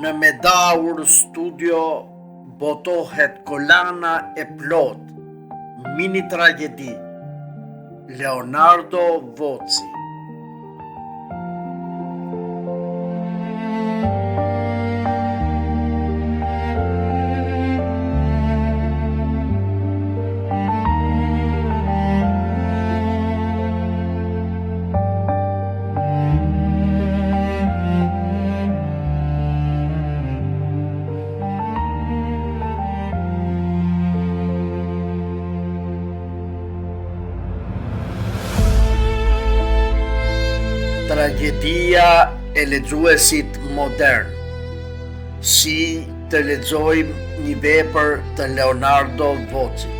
Në Medaur Studio botohet Kolana e plot, mini tragedi, Leonardo Voci. Tragedia e lexuesit modern. Si të lexojmë një vepër të Leonardo Voci.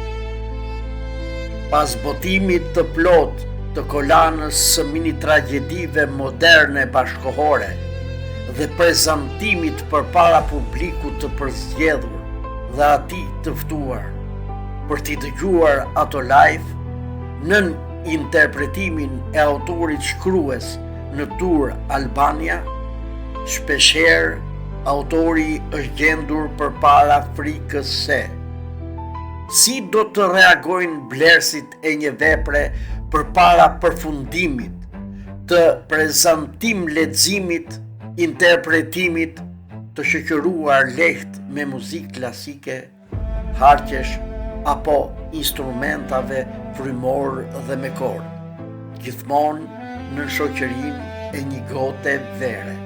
Pas botimit të plot të Kolanës së mini tragedive moderne bashkohore dhe prezantimit përpara publikut të përzgjedhur dhe atij të ftuar për t'i dëgjuar ato live, nën interpretimin e autorit shkrues në Tur, Albania, shpeshherë autori është gjendur përpara frikës se si do të reagojnë blerësit e një vepre përpara përfundimit të prezantim leximit, interpretimit të shoqëruar lehtë me muzikë klasike, harqesh apo instrumentave frymor dhe me kord, gjithmonë në shoqërinë e një gote vere.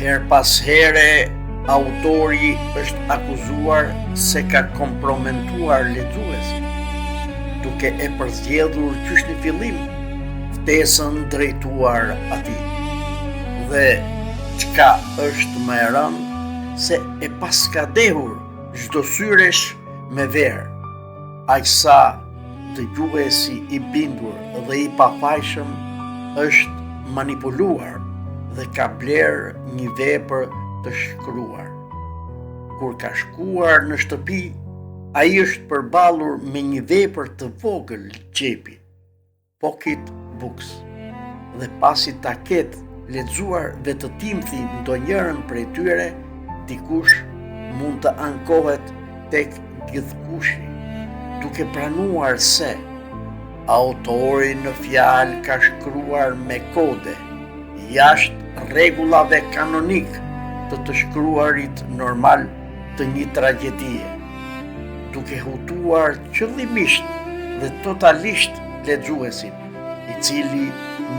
Her pas here, autori është akuzuar se ka kompromentuar lexuesin, duke e përzgjedhur qysh në fillim ftesën drejtuar atij. Dhe çka është më e rëndë se e paskadehur çdo syresh me verë, aq sa dëgjuesi i bindur dhe i pafajshëm është manipuluar dhe ka bler një vepër të shkruar. Kur ka shkuar në shtëpi, ai është përballur me një vepër të vogël xhepi, pocket books, dhe pasi ta ketë lexuar vetëtimthi ndonjërin prej tyre, dikush mund të ankohet tek gjithkushi, duke pranuar se autori në fjalë ka shkruar me kode, jashtë rregullave kanonik të shkruarit normal të një tragedie, duke hutuar qëllimisht dhe totalisht lexuesin, i cili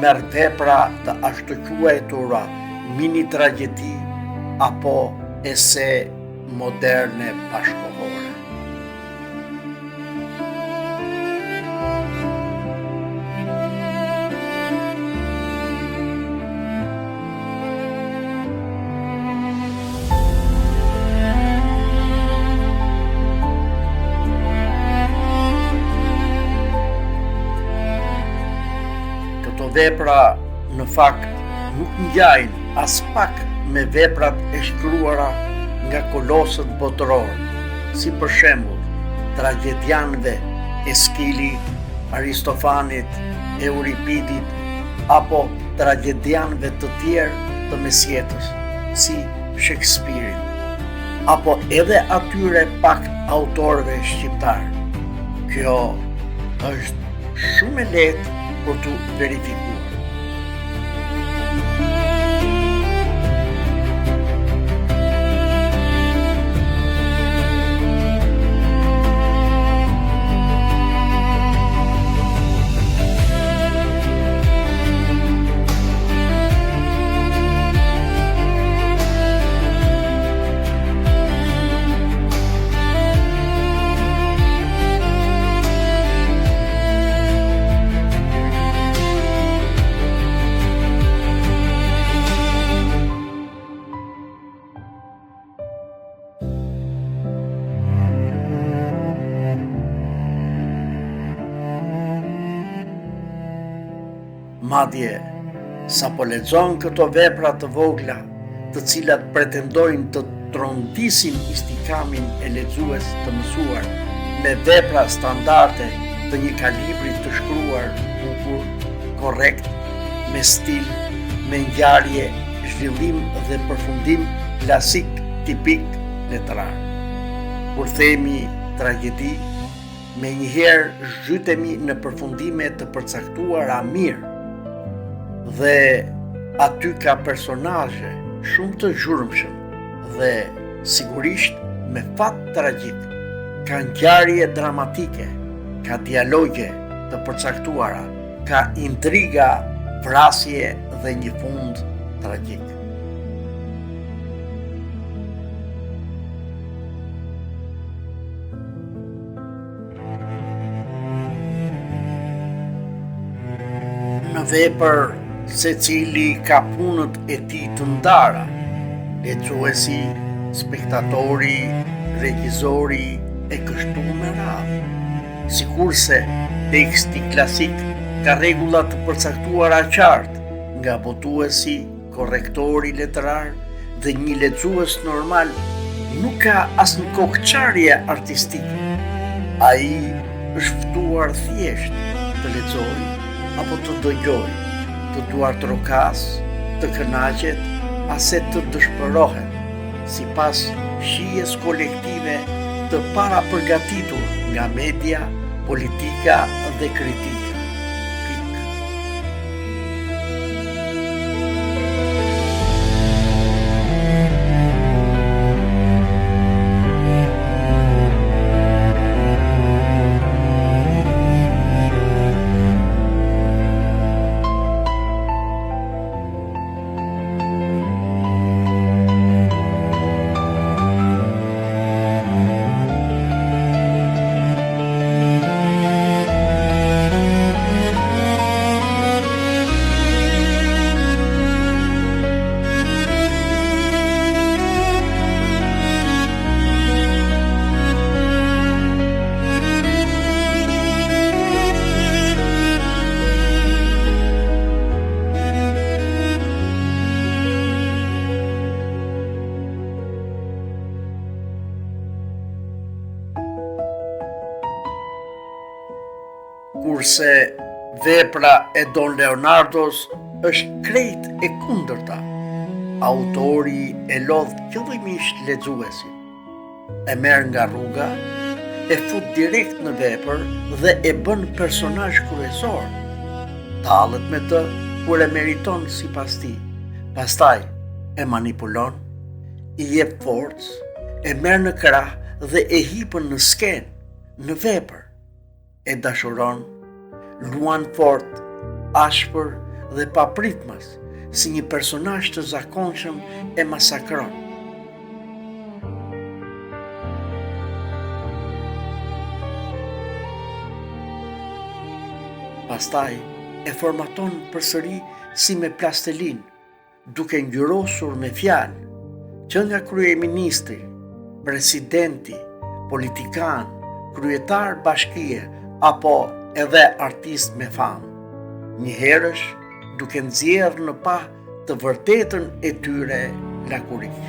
merr vepra të ashtu quajtura mini tragedi apo ese moderne bashkohore. Vepra në fakt nuk ngjajnë as pak me veprat e shkruara nga kolosët botëror, si për shembull tragedianëve Eskili, Aristofanit, Euripidit apo tragedianëve të tjerë të mesjetës, si Shakespeare, apo edhe atyre pak autorëve shqiptar. Kjo është shumë e lehtë për të verifikuar. Madje, sa po lexon këto vepra të vogla, të cilat pretendojnë të trondisin istikamin e lexues të mësuar me vepra standarde të një kalibri të shkruar bukur, korrekt, me stil, me ngjarje, zhvillim dhe përfundim klasik tipik letrar. Kur themi tragjedi, me njëherë zhytemi në përfundime të përcaktuara mirë, dhe aty ka personazhe shumë të zhurmshëm dhe sigurisht me fat tragjik, ka ngjarje dramatike, ka dialoge të përcaktuara, ka intriga, vrasje dhe një fund tragjik. Në vepër secili ka punët e tij të ndara, lexuesi, spektatori, regjizori e kështu me radhë. Sikurse teksti klasik ka rregulla të përcaktuara qartë, nga botuesi, korrektori letrar dhe një lexues normal nuk ka asnjë kokçarje artistike. Ai është ftuar thjesht të lexojë apo të dëgjojë, të duart rokas, të kënaqet, ase të dëshpërohet, sipas shijes kolektive të para përgatitur nga media, politika dhe kritika. Kurse vepra e Don Leonardos është krejt e kundërta. Autori e lodh qëllimisht lexuesin, e merr nga rruga, e fut direkt në vepër dhe e bën personazh kryesor. Tallet me të kur e meriton sipas tij. Pastaj e manipulon, i jep forcë, e merr në krah dhe e hipën në skenë, në vepër. E dashuron, luan fort, ashpër dhe papritmas, si një personazh të zakonshëm e masakron. Pastaj e formaton përsëri si me plastelin, duke ngjyrosur me fjalë, që nga kryeministri, presidenti, politikan, kryetar bashkie apo edhe artist me famë, njëherësh duke nxjerrë në pa të vërtetën e tyre lakurik.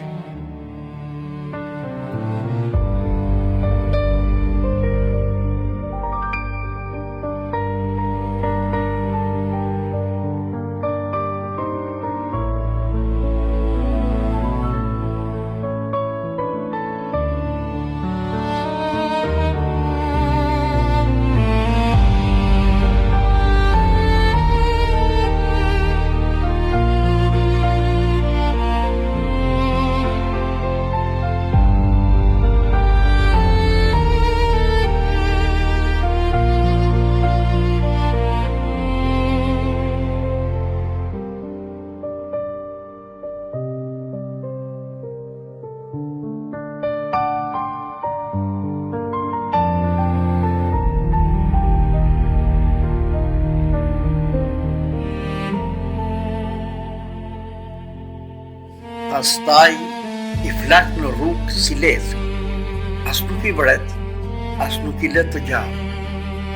Pastaj i flak në rrugë si lezë, as nuk i vret, as nuk i let të gjallë,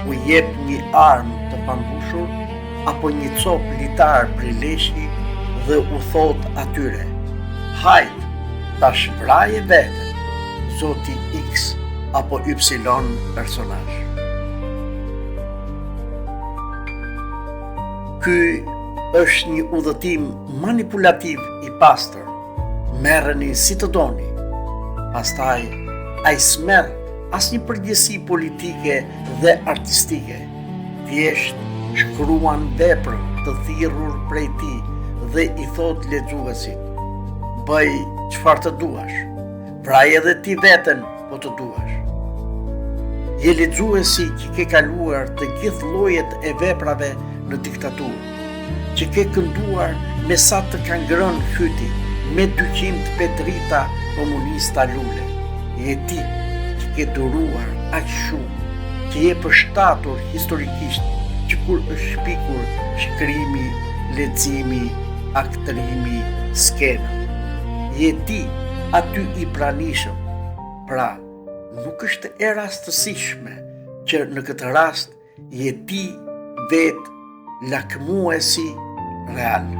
u jep një armë të pambushur apo një cop litar prej leshi dhe u thot atyre: hajt, tash vraje veten, zoti X apo Y personazh. Ky është një udhëtim manipulativ i pastër. Merreni si të doni. Pastaj ai s'merr asnjë përgjegjësi politike dhe artistike. Thjesht shkruan veprën të thirrur prej tij dhe i thot lexuesit: bëj çfarë të duash. Vraj edhe ti veten po të duash. Je lexuesi që ke kaluar të gjithë llojet e veprave në diktaturë, që ke kënduar me sa të ka ngrënë hyti, me 200 petrita komunista lule. Je ti që ke duruar aq shumë, që je përshtatur historikisht, që kur është shpikur shkrimi, leximi, aktrimi, skena. Je ti aty i pranishëm. Pra, nuk është e rastësishme që në këtë rast je ti vetë lakmuesi real.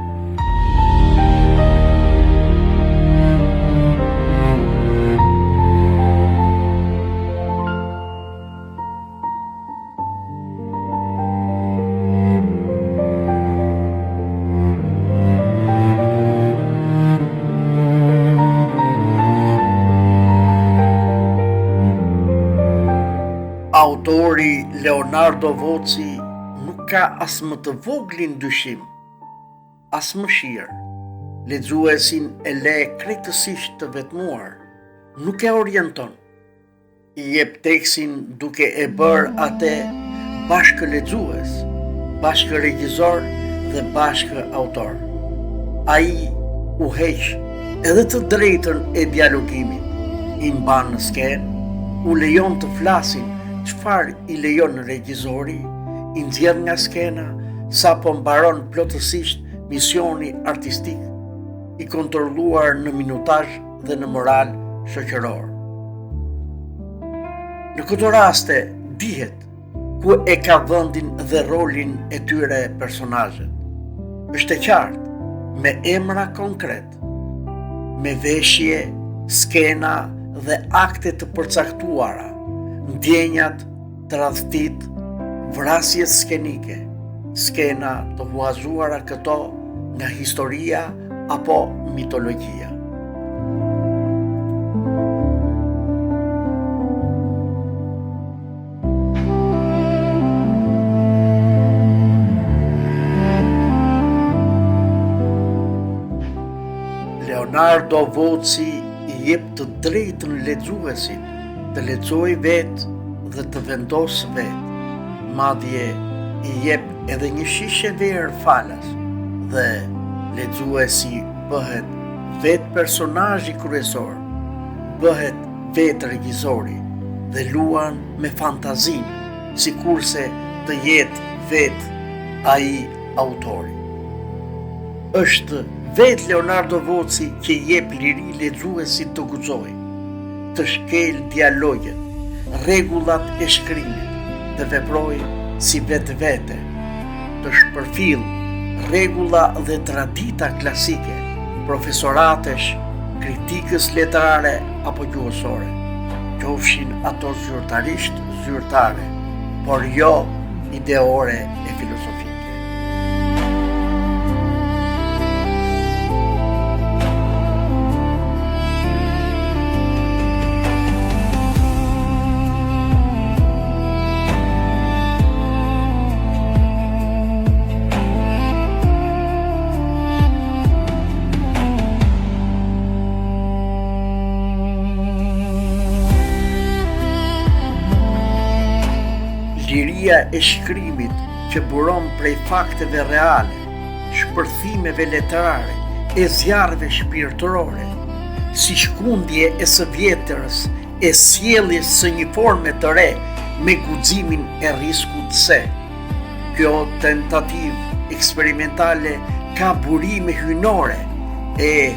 Autori Leonardo Voci nuk ka as më të voglin dyshim, as mëshirë. Lexuesin e le krejtësisht të vetmuar, nuk e orienton. I jep tekstin duke e bërë atë bashkë lexues, bashkë regjisor dhe bashkë autor. Ai u heq edhe të drejtën e dialogimit, i mban në skenë, u lejon të flasin çfarë i lejon regjizori, i nxjerr nga skena, sapo mbaron plotësisht misioni artistik, i kontrolluar në minutazh dhe në moral shoqëror. Në këto raste dihet ku e ka vendin dhe rolin e tyre personazhet. Është e qartë, me emra konkret, me veshje, skena dhe akte të përcaktuara, ndjenjat, tradhtit, vrasjet skenike, skena të huazuara këto nga historia apo mitologjia. Leonardo Voci i jep të drejtën lexuesit të lexojë vetë dhe të vendosë vetë. Madje i jep edhe një shishe verë falas dhe lexuesi bëhet vetë personazhi kryesor, bëhet vetë regjizori dhe luan me fantazinë, sikurse të jetë vetë ai autori. Është vetë Leonardo Voci që jep liri lexuesit të guxojë, të shkel dialogjet, rregullat e shkrimit, të veproj si vetë, të shpërfill rregulla dhe tradita klasike, profesoratesh, kritikës letrare apo gjuhësore, qofshin ato zyrtarisht zyrtare, por jo ideore e filozofike. Liria e shkrimit që buron prej fakteve reale, shpërthimeve letrare, e zjarreve shpirtërore, si shkundje e së vjetërës, e sjelljes së një forme të re me guximin e riskut se. Kjo tentativë eksperimentale ka burime hyjnore e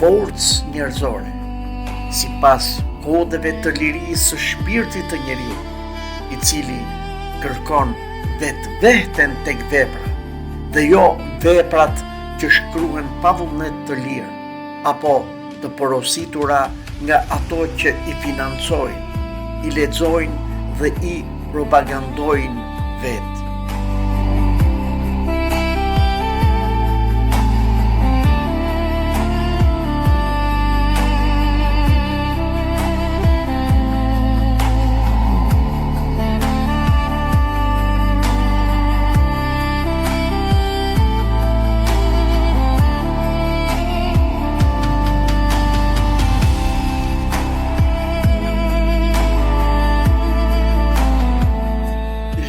forcë njerëzore, sipas kodeve të lirisë së shpirtit të njeriut, i cili kërkon vetë veten tek vepra, dhe jo veprat që shkruhen pa vullnet të lirë, apo të porositura nga ato që i financojnë, i lexojnë dhe i propagandojnë vetë.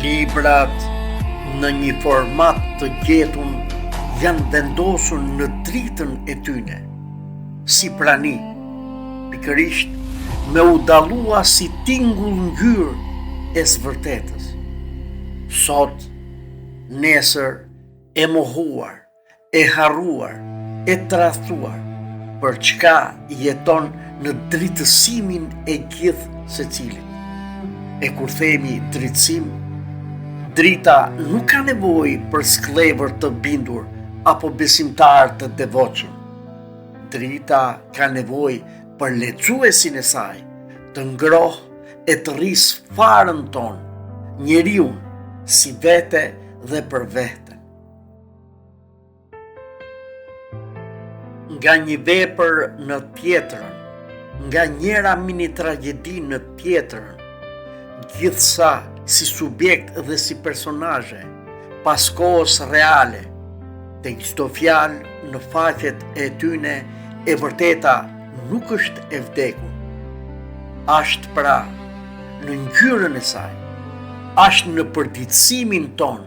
Librat në një format të gjetun janë vendosur në dritën e tyne, si prani, pikërisht me u dallua si tingull ngjyrë e së vërtetës. Sot, nesër, e mohuar, e harruar, e tradhtuar, për çka jeton në dritësimin e gjithë secilit. E kur themi dritësim, drita nuk ka nevojë për sklevër të bindur apo besimtar të devotshëm. Drita ka nevojë për lexuesin e saj, të ngrohë e të rrisë farën tonë, njeriun si vete dhe për veten. Nga një vepër në tjetrën, nga njëra mini tragjedi në tjetrën, gjithsa si subjekt dhe si personazhe, pas kohës reale, te çdo fjalë në faqet e tyne e vërteta nuk është e vdekur. Ashtë pra në ngjyrën e saj, ashtë në përditësimin ton,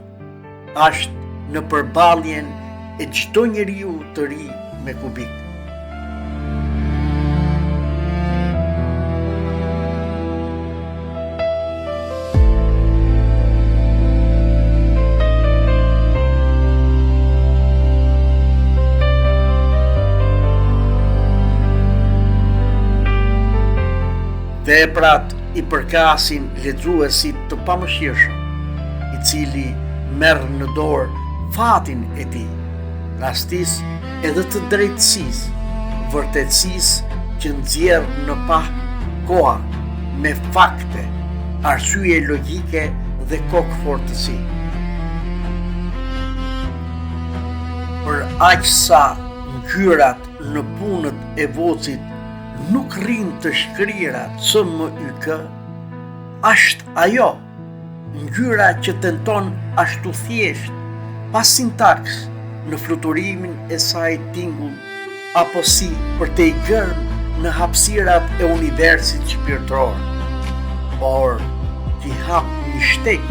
ashtë në përballjen e çdo njeriu të ri me kubik. Veprat i përkasin lexuesit të pamëshirshëm, i cili merr në dorë fatin e tij, rastis edhe të drejtësisë, vërtetësisë që nxjerr në pa koha me fakte, arsye logjike dhe kokëfortësi. Për aq sa ngjyrat në punët e vocit nuk rrin të shkrira CMYK, është ajo ngjyra që tenton ashtu thjesht, pa sintaks, në fluturimin e saj tingull, apo si për te i gërmë në hapësirat e universit shpirtëror, por t'i hap një shtek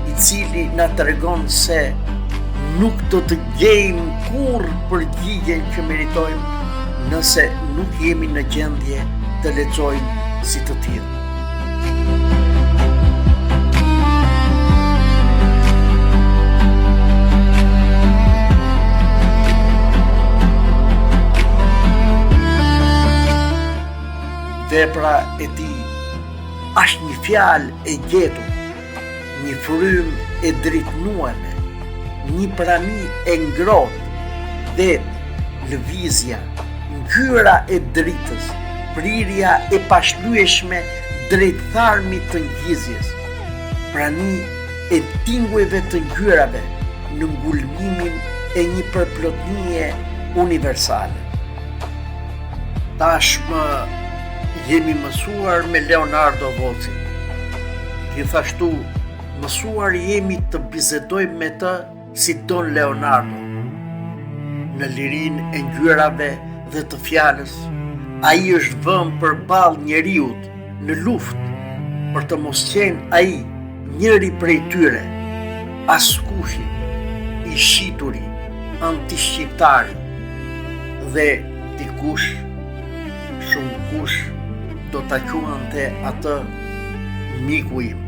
i cili na tregon se nuk do të gjejmë kurrë përgjigjen që meritojmë nëse nuk jemi në gjendje të lexojmë si të tillë. Vepra e tij është një fjalë e gjetur, një frymë e dritnuame, një prani e ngrohtë, vetë lëvizja, ngjyra e dritës, prirja e pashlyeshme drejt tharmit të ngjizjes, prani e tingujve të ngjyrave në ngulmimin e një përplotnie universale. Tashmë jemi mësuar me Leonardo Voci. Gjithashtu mësuar jemi të bisedojmë me të si Don Leonardo. Në lirinë e ngjyrave dhe të fjalës, ai është vënë përballë njeriut në luftë për të mos qenë ai njëri prej tyre, askushi, i shituri, antishqiptari, dhe dikush, shumë kush, do ta quante atë miku im.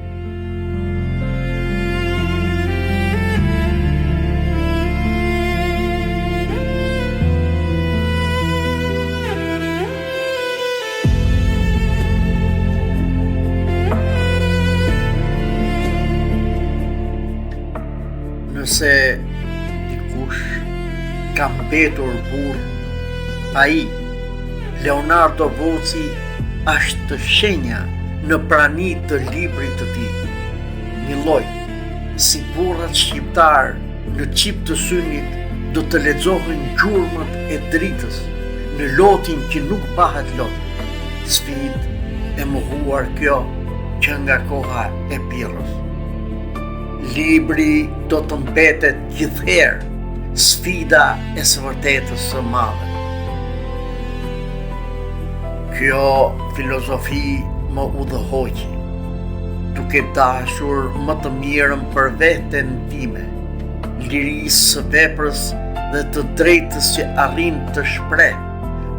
Nëse dikush ka mbetur burr, ai, Leonardo Voci, është shenja në prani të librit të tij. Një lloj, si burrat shqiptar në qip të synit, do të lexohen gjurmët e dritës në lotin që nuk bahet lot. Sfidë e mohuar kjo që nga koha e Pirrës. Libri do të mbetet gjithherë sfida e së vërtetës së madhe. Kjo filozofi më udhëhoqi, duke dashur më të mirën për veten time, lirisë së veprës dhe të drejtës që arrin të shpreh,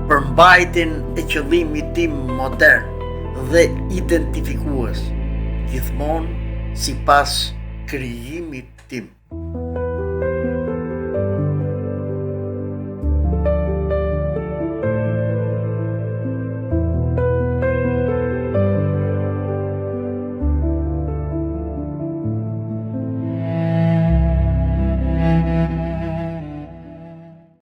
për mbajtjen e qëllimit tim modern dhe identifikues, gjithmonë sipas krijimit tim.